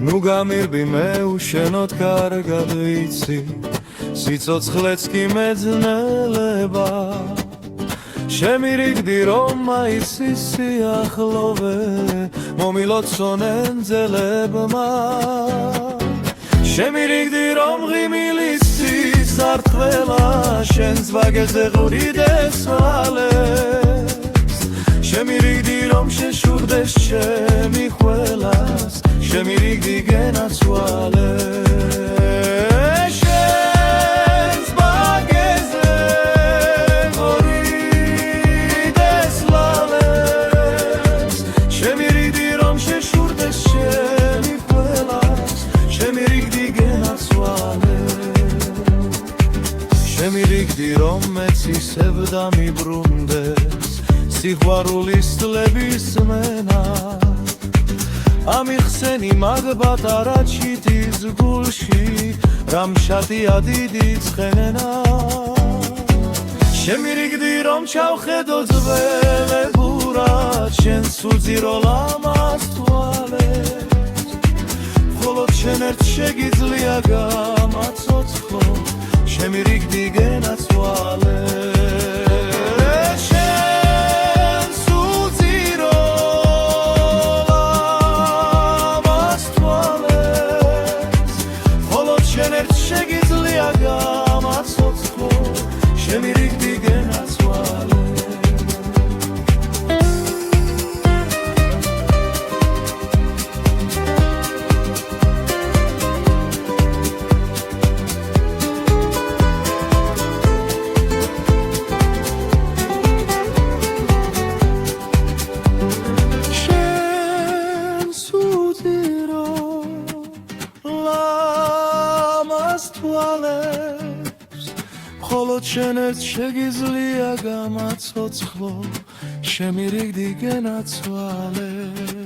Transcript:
ნუ გამირბი მე უშენოდ კარგად ვიცი სიცოცხლეც კი მეძნელება შემირიგდი რომ მაისის სიახლოვე მომილოცონ ენძელებმა შემირიგდი რომ ღიმილის სისარტყველა შენს ვაგეზე ღვრიდეს ვალებს შემირიგდი რომ შეშურდეს ჩემი ყველას შემირიგდი გენაცვალეს შენს ვაგეზე ღვრიდეს ვალებს შემირიგდი რომ შეშურდეს ჩემი ყველას შემირიგდი გენაცვალეს შემირიგდი რომ მეც ისევ დამიბრუნდეს სიყვარულის წლების მენა ამიხსენი მაგ პატარა ჩიტის გულში რამშატია დიდი ცხენა შემირიგდი რომ ჩავხედო ძველებურად შენს უძირო ლამაზ თვალებს მხოლოდ შენ ერთ შეგიძლია გამაცოცხლო შემირიგდი გენაცვალეს შენს უძირო ლამაზ თვალებს მხოლოდ შენ ერთ შეგიძლია გამაცოცხლო შემირიგდი გენაცვალეს მხოლოდ შენ ერთ შეგიძლია გამაცოცხლო შემირიგდი გენაცვალეს